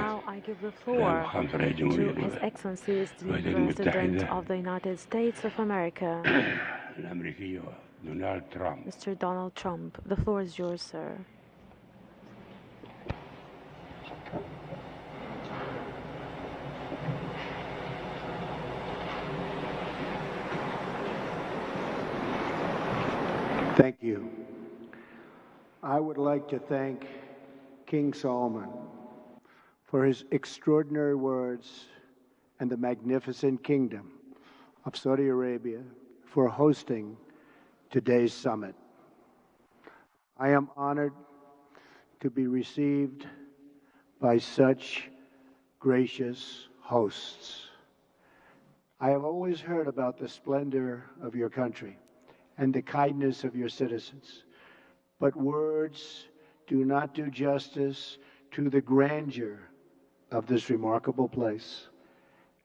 Now I give the floor to His Excellency the President of the United States of America, Mr. Donald Trump. The floor is yours, sir. Thank you. I would like to thank King Solomon for his extraordinary words and the magnificent kingdom of Saudi Arabia for hosting today's summit. I am honored to be received by such gracious hosts. I have always heard about the splendor of your country and the kindness of your citizens, but words do not do justice to the grandeur of this remarkable place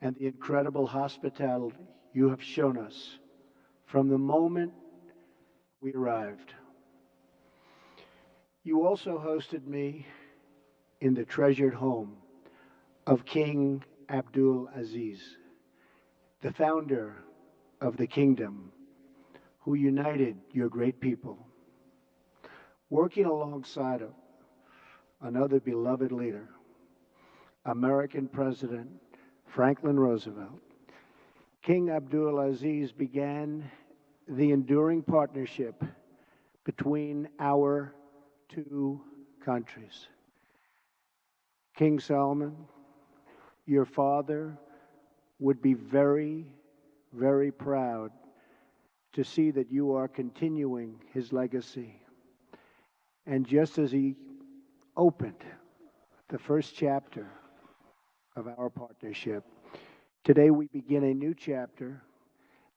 and the incredible hospitality you have shown us from the moment we arrived. You also hosted me in the treasured home of King Abdul Aziz, the founder of the kingdom who united your great people. Working alongside of another beloved leader, American President Franklin Roosevelt, King Abdul Aziz began the enduring partnership between our two countries. King Solomon, your father would be very, very proud to see that you are continuing his legacy. And just as he opened the first chapter of our partnership, today we begin a new chapter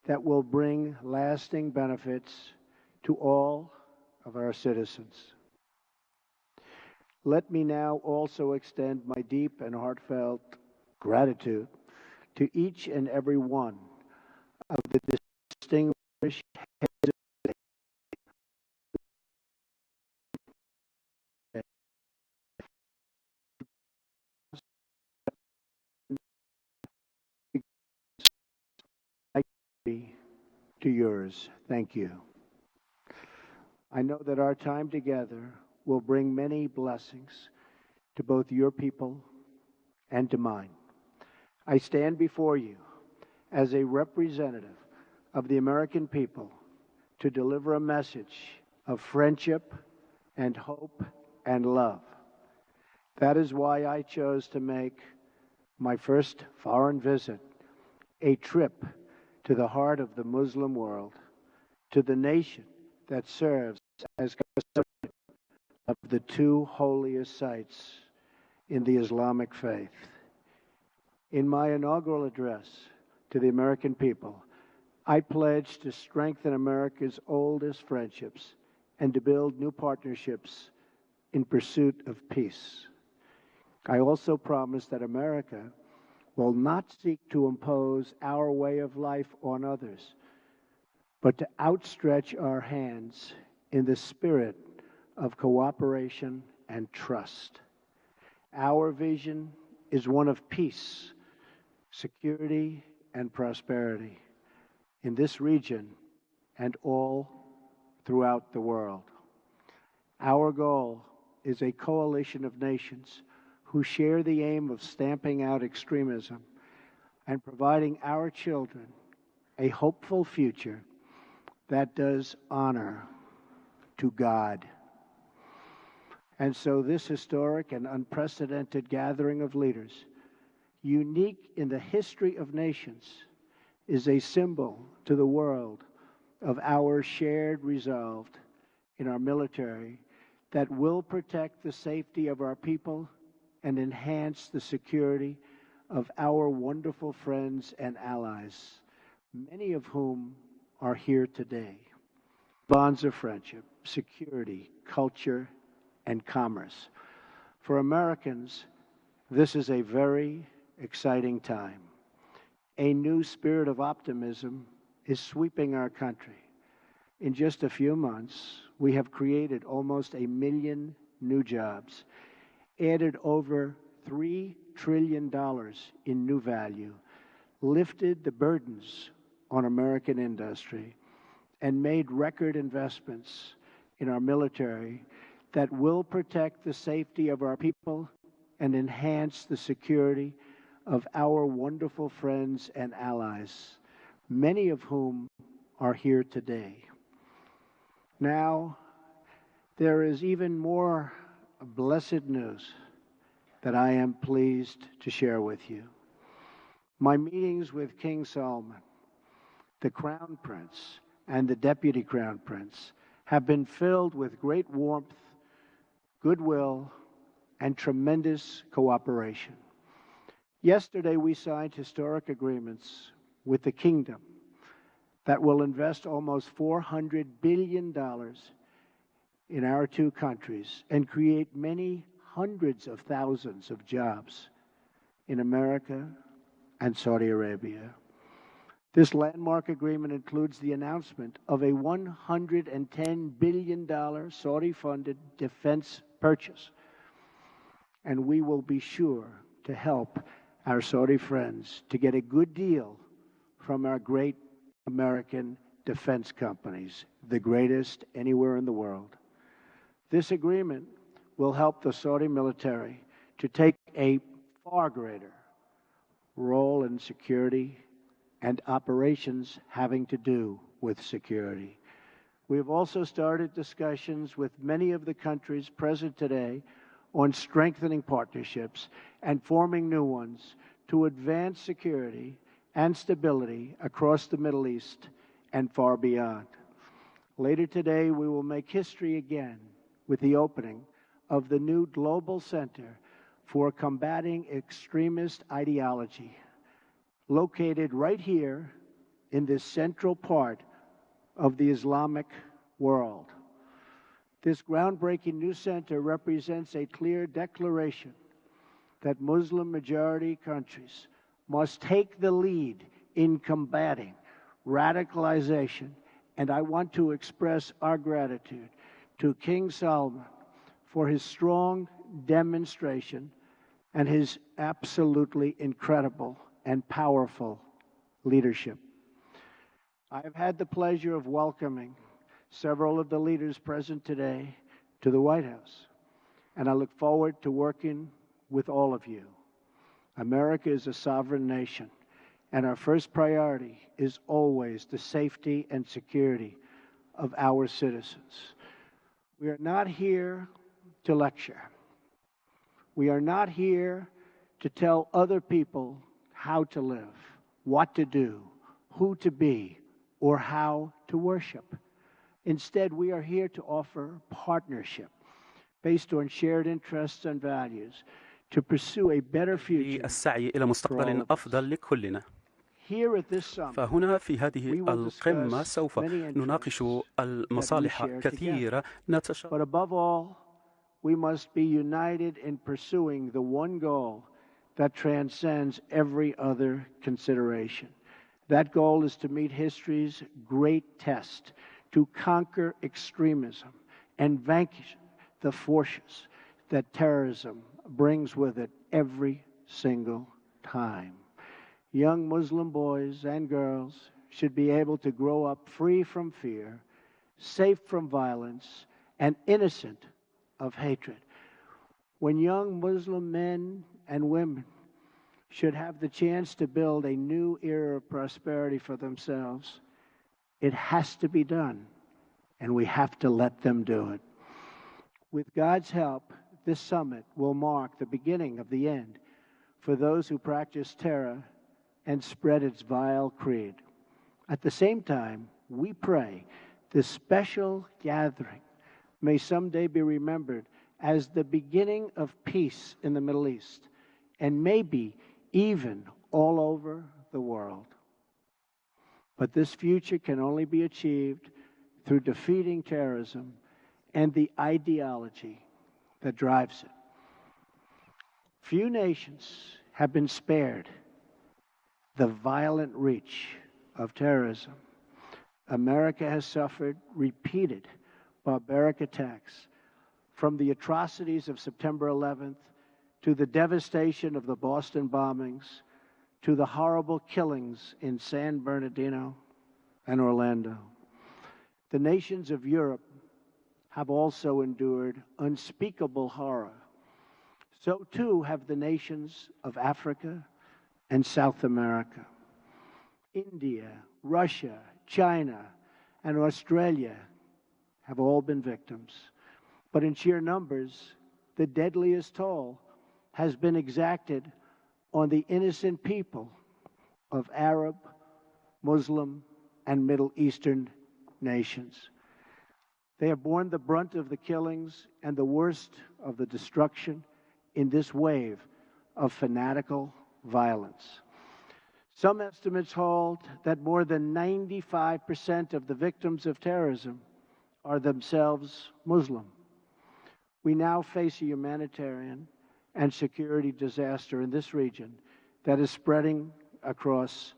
that will bring lasting benefits to all of our citizens. Let me now also extend my deep and heartfelt gratitude to each and every one of the distinguished heads of state to yours. Thank you. I know that our time together will bring many blessings to both your people and to mine. I stand before you as a representative of the American people to deliver a message of friendship and hope and love. That is why I chose to make my first foreign visit a trip to the heart of the Muslim world, to the nation that serves as custodian of the two holiest sites in the Islamic faith. In my inaugural address to the American people, I pledge to strengthen America's oldest friendships and to build new partnerships in pursuit of peace. I also promise that America will not seek to impose our way of life on others, but to outstretch our hands in the spirit of cooperation and trust. Our vision is one of peace, security, and prosperity in this region and all throughout the world. Our goal is a coalition of nations who share the aim of stamping out extremism and providing our children a hopeful future that does honor to God. And so this historic and unprecedented gathering of leaders, unique in the history of nations, is a symbol to the world of our shared resolve in our military that will protect the safety of our people and enhance the security of our wonderful friends and allies, many of whom are here today. Bonds of friendship, security, culture, and commerce. For Americans, this is a very exciting time. A new spirit of optimism is sweeping our country. In just a few months, we have created almost 1 million new jobs, added over $3 trillion in new value, lifted the burdens on American industry, and made record investments in our military that will protect the safety of our people and enhance the security of our wonderful friends and allies, many of whom are here today. Now, there is even more blessed news that I am pleased to share with you. My meetings with King Solomon, the Crown Prince, and the Deputy Crown Prince have been filled with great warmth, goodwill, and tremendous cooperation. Yesterday, we signed historic agreements with the Kingdom that will invest almost $400 billion in our two countries and create many hundreds of thousands of jobs in America and Saudi Arabia. This landmark agreement includes the announcement of a $110 billion Saudi-funded defense purchase, and we will be sure to help our Saudi friends to get a good deal from our great American defense companies, the greatest anywhere in the world. This agreement will help the Saudi military to take a far greater role in security and operations having to do with security. We have also started discussions with many of the countries present today on strengthening partnerships and forming new ones to advance security and stability across the Middle East and far beyond. Later today, we will make history again with the opening of the new Global Center for Combating Extremist Ideology, located right here in this central part of the Islamic world. This groundbreaking new center represents a clear declaration that Muslim-majority countries must take the lead in combating radicalization, and I want to express our gratitude to King Salman for his strong demonstration and his absolutely incredible and powerful leadership. I have had the pleasure of welcoming several of the leaders present today to the White House, and I look forward to working with all of you. America is a sovereign nation, and our first priority is always the safety and security of our citizens. We are not here to lecture. We are not here to tell other people how to live, what to do, who to be, or how to worship. Instead, we are here to offer partnership based on shared interests and values to pursue a better future السعي إلى مستقبل أفضل لكلنا. فهنا في هذه القمة سوف نناقش المصالح كثيرة But above all, we must be united in pursuing the one goal that transcends every other consideration. That goal is to meet history's great test, to conquer extremism and vanquish the forces that terrorism brings with it every single time. Young Muslim boys and girls should be able to grow up free from fear, safe from violence, and innocent of hatred. When young Muslim men and women should have the chance to build a new era of prosperity for themselves, it has to be done, and we have to let them do it. With God's help, this summit will mark the beginning of the end for those who practice terror and spread its vile creed. At the same time, we pray this special gathering may someday be remembered as the beginning of peace in the Middle East, and maybe even all over the world. But this future can only be achieved through defeating terrorism and the ideology that drives it. Few nations have been spared the violent reach of terrorism. America has suffered repeated barbaric attacks, from the atrocities of September 11th to the devastation of the Boston bombings, to the horrible killings in San Bernardino and Orlando. The nations of Europe have also endured unspeakable horror. So too have the nations of Africa and South America. India, Russia, China, and Australia have all been victims. But in sheer numbers, the deadliest toll has been exacted on the innocent people of Arab, Muslim, and Middle Eastern nations. They have borne the brunt of the killings and the worst of the destruction in this wave of fanatical violence. Some estimates hold that more than 95% of the victims of terrorism are themselves Muslim. We now face a humanitarian and security disaster in this region that is spreading across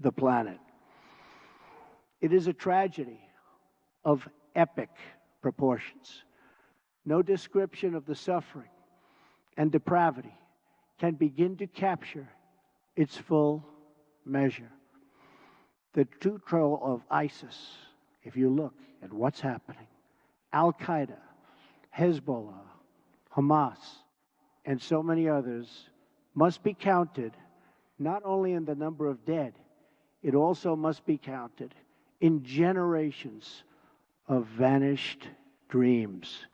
the planet. It is a tragedy of epic proportions. No description of the suffering and depravity can begin to capture its full measure. The true control of ISIS, if you look at what's happening, Al-Qaeda, Hezbollah, Hamas, and so many others, must be counted not only in the number of dead, it also must be counted in generations of vanished dreams.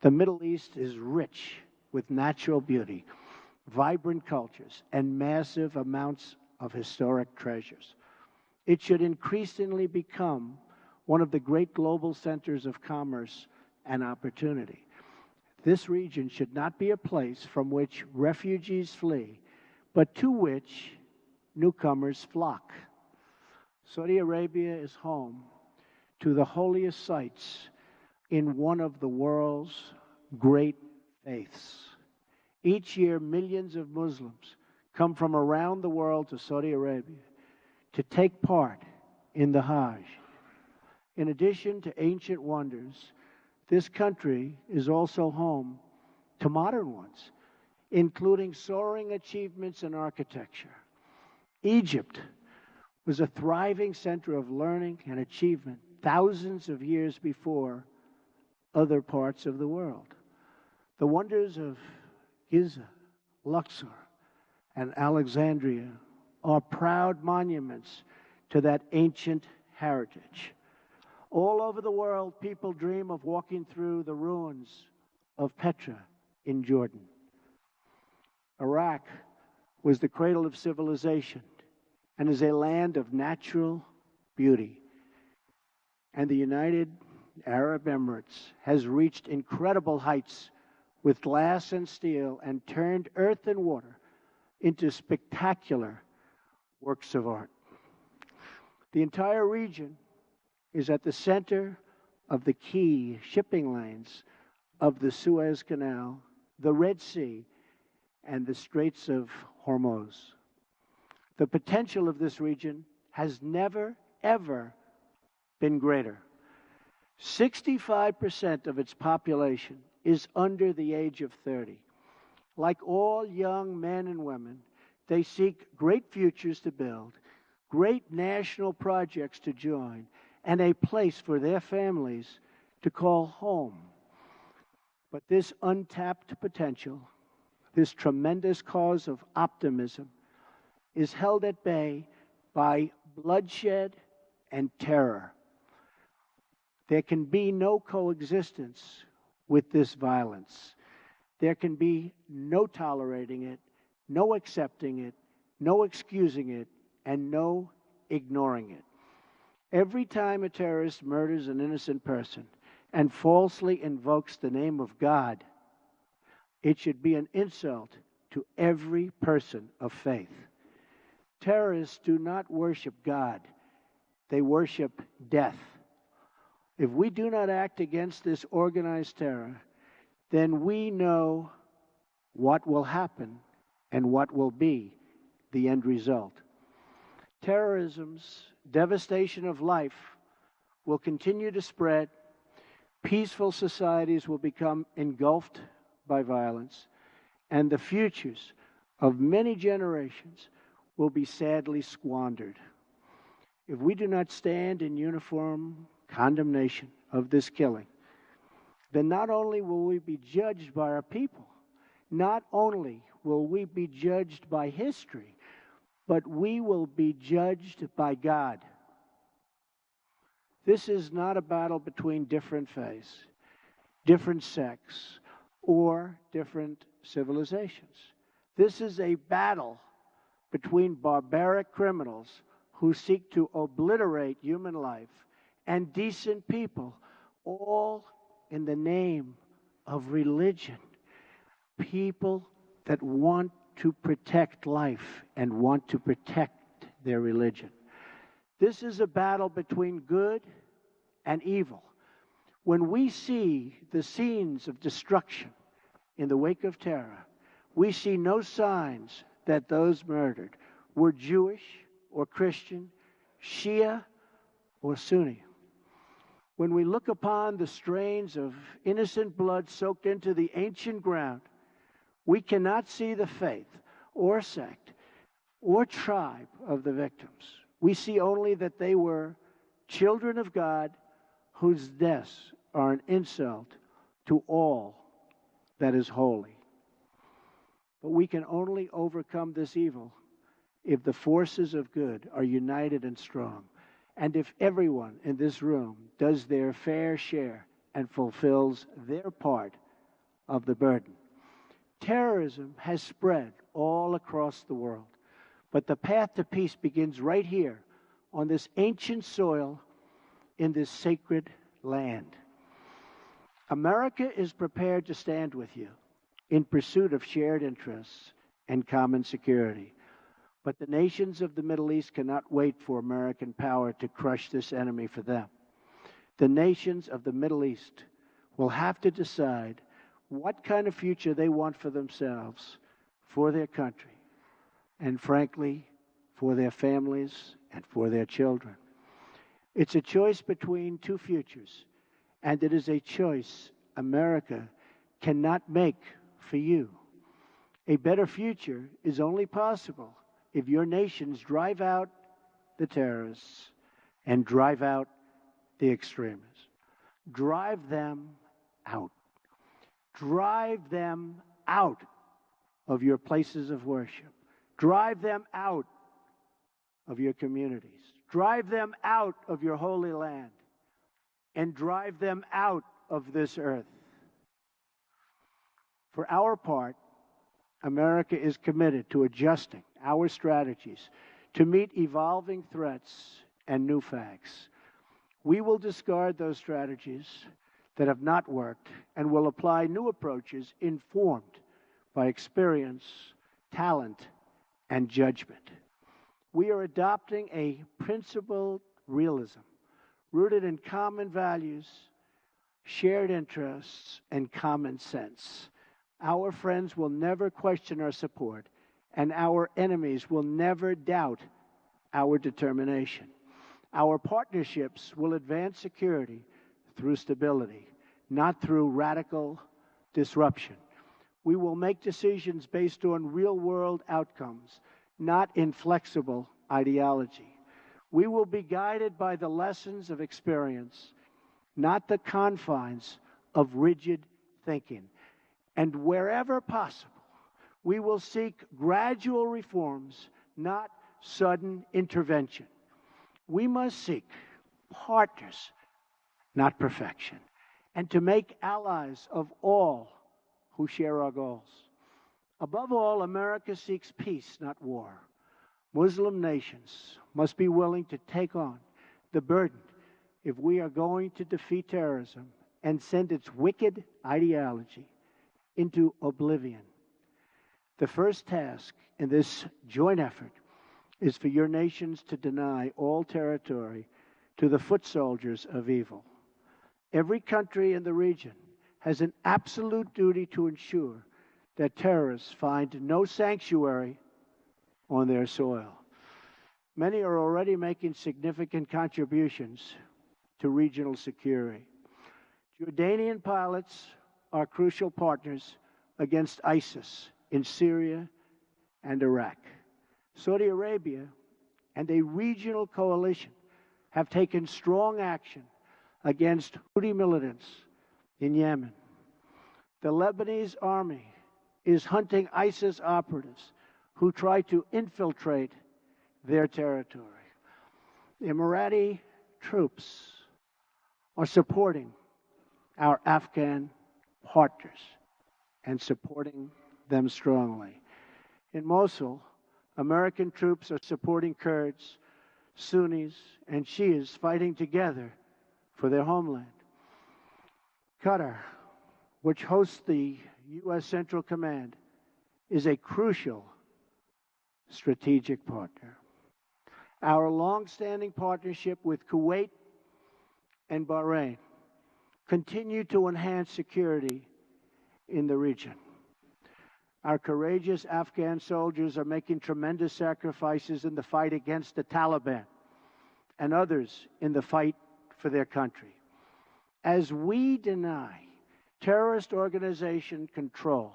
The Middle East is rich with natural beauty, vibrant cultures, and massive amounts of historic treasures. It should increasingly become one of the great global centers of commerce and opportunity. This region should not be a place from which refugees flee, but to which newcomers flock. Saudi Arabia is home to the holiest sites in one of the world's great faiths. Each year, millions of Muslims come from around the world to Saudi Arabia to take part in the Hajj. In addition to ancient wonders, this country is also home to modern ones, including soaring achievements in architecture. Egypt was a thriving center of learning and achievement thousands of years before other parts of the world. The wonders of Giza, Luxor, and Alexandria are proud monuments to that ancient heritage. All over the world, people dream of walking through the ruins of Petra in Jordan. Iraq was the cradle of civilization and is a land of natural beauty. And the United Arab Emirates has reached incredible heights with glass and steel and turned earth and water into spectacular works of art. The entire region is at the center of the key shipping lanes of the Suez Canal, the Red Sea, and the Straits of Hormuz. The potential of this region has never, ever been greater. 65% of its population is under the age of 30. Like all young men and women, they seek great futures to build, great national projects to join, and a place for their families to call home. But this untapped potential, this tremendous cause of optimism, is held at bay by bloodshed and terror. There can be no coexistence with this violence. There can be no tolerating it, no accepting it, no excusing it, and no ignoring it. Every time a terrorist murders an innocent person and falsely invokes the name of God, it should be an insult to every person of faith. Terrorists do not worship God. They worship death. If we do not act against this organized terror, then we know what will happen and what will be the end result. Terrorism's devastation of life will continue to spread. Peaceful societies will become engulfed by violence, and the futures of many generations will be sadly squandered. If we do not stand in uniform condemnation of this killing, then not only will we be judged by our people, not only will we be judged by history, but we will be judged by God. This is not a battle between different faiths, different sects, or different civilizations. This is a battle between barbaric criminals who seek to obliterate human life and decent people, all in the name of religion. People that want to protect life and want to protect their religion. This is a battle between good and evil. When we see the scenes of destruction in the wake of terror, we see no signs that those murdered were Jewish or Christian, Shia or Sunni. When we look upon the strains of innocent blood soaked into the ancient ground, we cannot see the faith or sect or tribe of the victims. We see only that they were children of God whose deaths are an insult to all that is holy. But we can only overcome this evil if the forces of good are united and strong, and if everyone in this room does their fair share and fulfills their part of the burden. Terrorism has spread all across the world, but the path to peace begins right here on this ancient soil in this sacred land. America is prepared to stand with you in pursuit of shared interests and common security. But the nations of the Middle East cannot wait for American power to crush this enemy for them. The nations of the Middle East will have to decide what kind of future they want for themselves, for their country, and frankly, for their families and for their children. It's a choice between two futures, and it is a choice America cannot make for you. A better future is only possible if your nations drive out the terrorists and drive out the extremists. Drive them out. Drive them out of your places of worship. Drive them out of your communities. Drive them out of your holy land. And drive them out of this earth. For our part, America is committed to adjusting our strategies to meet evolving threats and new facts. We will discard those strategies that have not worked and will apply new approaches informed by experience, talent, and judgment. We are adopting a principled realism rooted in common values, shared interests, and common sense. Our friends will never question our support, and our enemies will never doubt our determination. Our partnerships will advance security through stability, not through radical disruption. We will make decisions based on real-world outcomes, not inflexible ideology. We will be guided by the lessons of experience, not the confines of rigid thinking. And wherever possible, we will seek gradual reforms, not sudden intervention. We must seek partners, not perfection, and to make allies of all who share our goals. Above all, America seeks peace, not war. Muslim nations must be willing to take on the burden if we are going to defeat terrorism and send its wicked ideology into oblivion. The first task in this joint effort is for your nations to deny all territory to the foot soldiers of evil. Every country in the region has an absolute duty to ensure that terrorists find no sanctuary on their soil. Many are already making significant contributions to regional security. Jordanian pilots are crucial partners against ISIS in Syria and Iraq. Saudi Arabia and a regional coalition have taken strong action against Houthi militants in Yemen. The Lebanese army is hunting ISIS operatives who try to infiltrate their territory. The Emirati troops are supporting our Afghan partners and supporting them strongly. In Mosul, American troops are supporting Kurds, Sunnis, and Shias fighting together for their homeland. Qatar, which hosts the U.S. Central Command, is a crucial strategic partner. Our long-standing partnership with Kuwait and Bahrain continue to enhance security in the region. Our courageous Afghan soldiers are making tremendous sacrifices in the fight against the Taliban and others in the fight for their country. As we deny terrorist organization control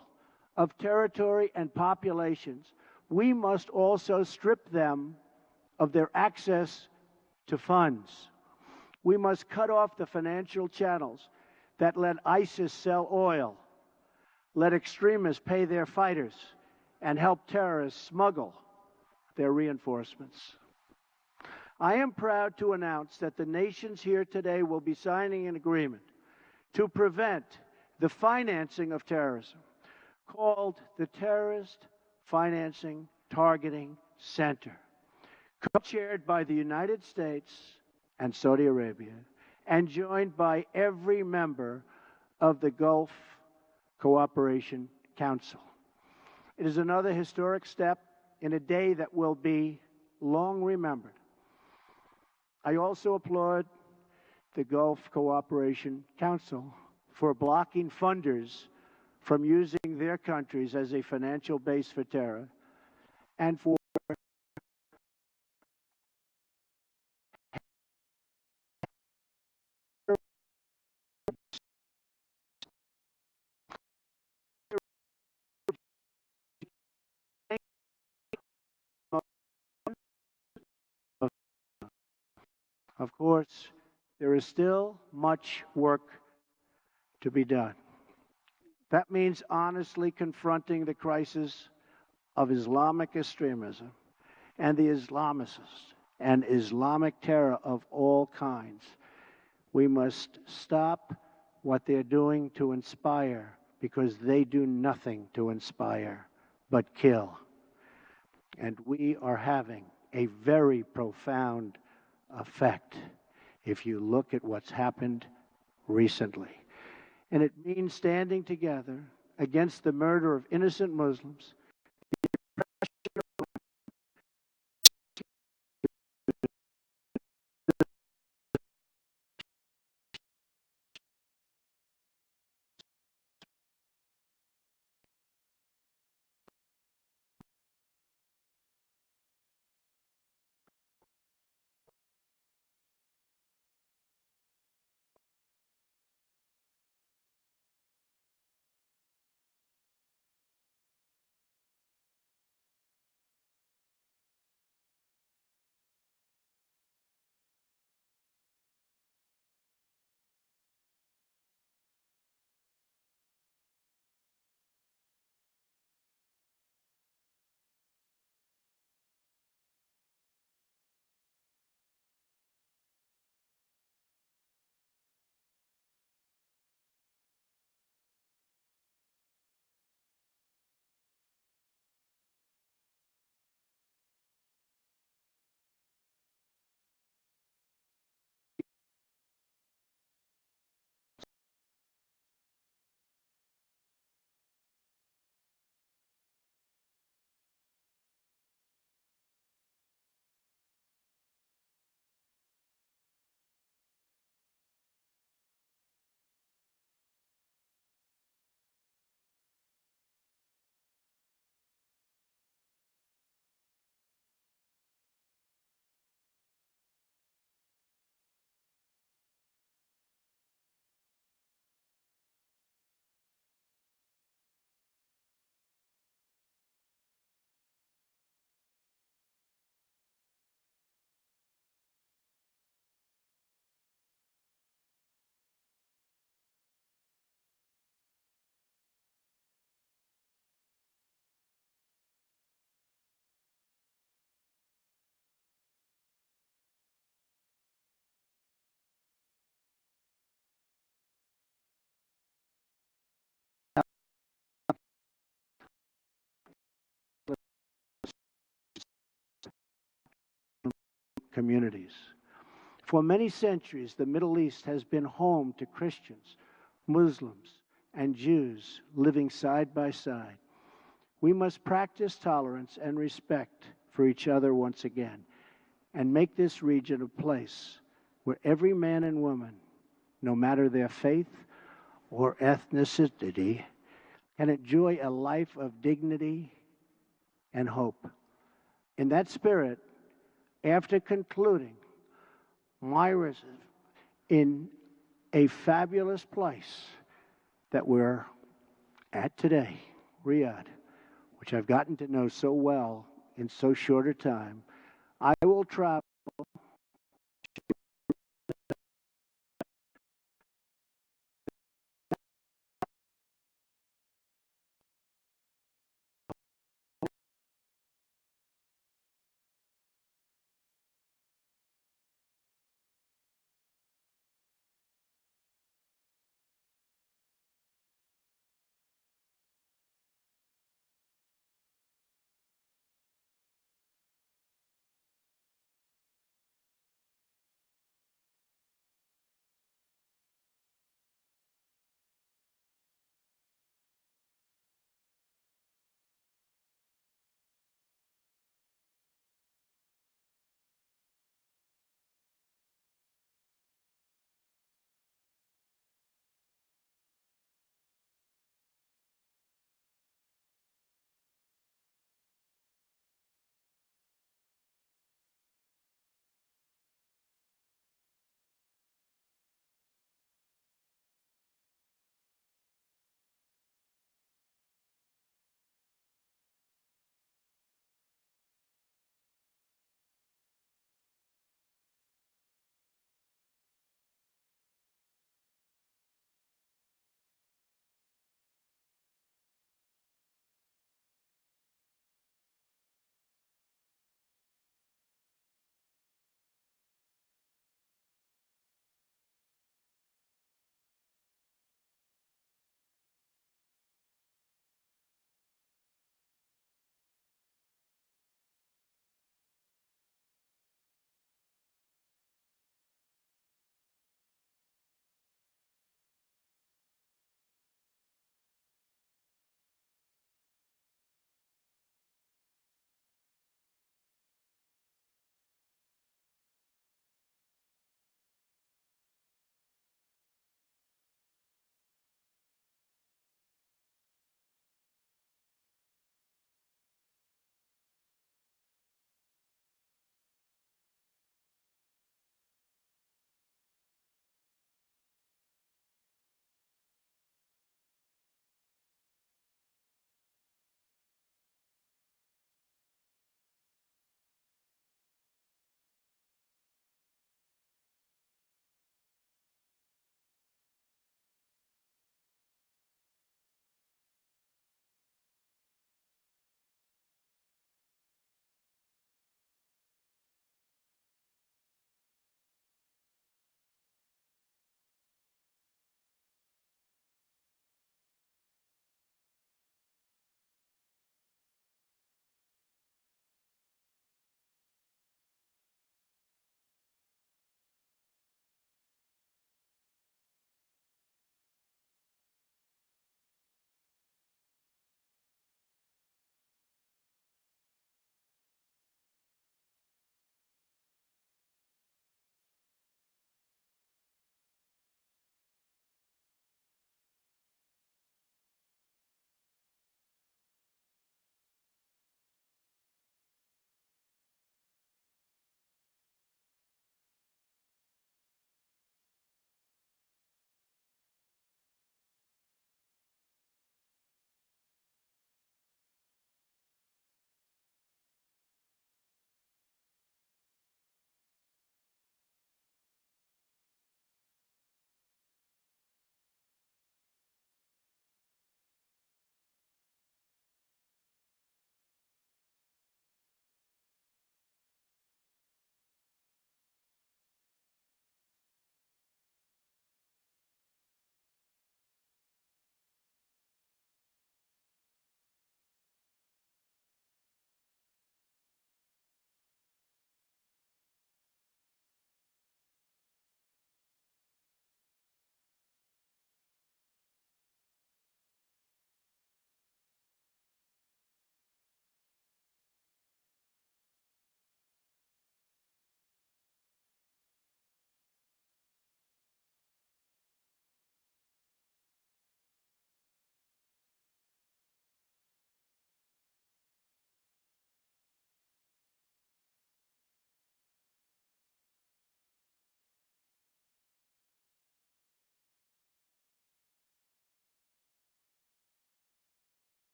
of territory and populations, we must also strip them of their access to funds. We must cut off the financial channels that let ISIS sell oil, let extremists pay their fighters, and help terrorists smuggle their reinforcements. I am proud to announce that the nations here today will be signing an agreement to prevent the financing of terrorism called the Terrorist Financing Targeting Center, co-chaired by the United States and Saudi Arabia, and joined by every member of the Gulf Cooperation Council. It is another historic step in a day that will be long remembered. I also applaud the Gulf Cooperation Council for blocking funders from using their countries as a financial base for terror, and for of course, there is still much work to be done. That means honestly confronting the crisis of Islamic extremism and the Islamicists and Islamic terror of all kinds. We must stop what they're doing to inspire, because they do nothing to inspire but kill. And we are having a very profound effect if you look at what's happened recently. And it means standing together against the murder of innocent Muslims, communities. For many centuries, the Middle East has been home to Christians, Muslims, and Jews living side by side. We must practice tolerance and respect for each other once again and make this region a place where every man and woman, no matter their faith or ethnicity, can enjoy a life of dignity and hope. In that spirit, after concluding my visit in a fabulous place that we're at today, Riyadh, which I've gotten to know so well in so short a time, I will travel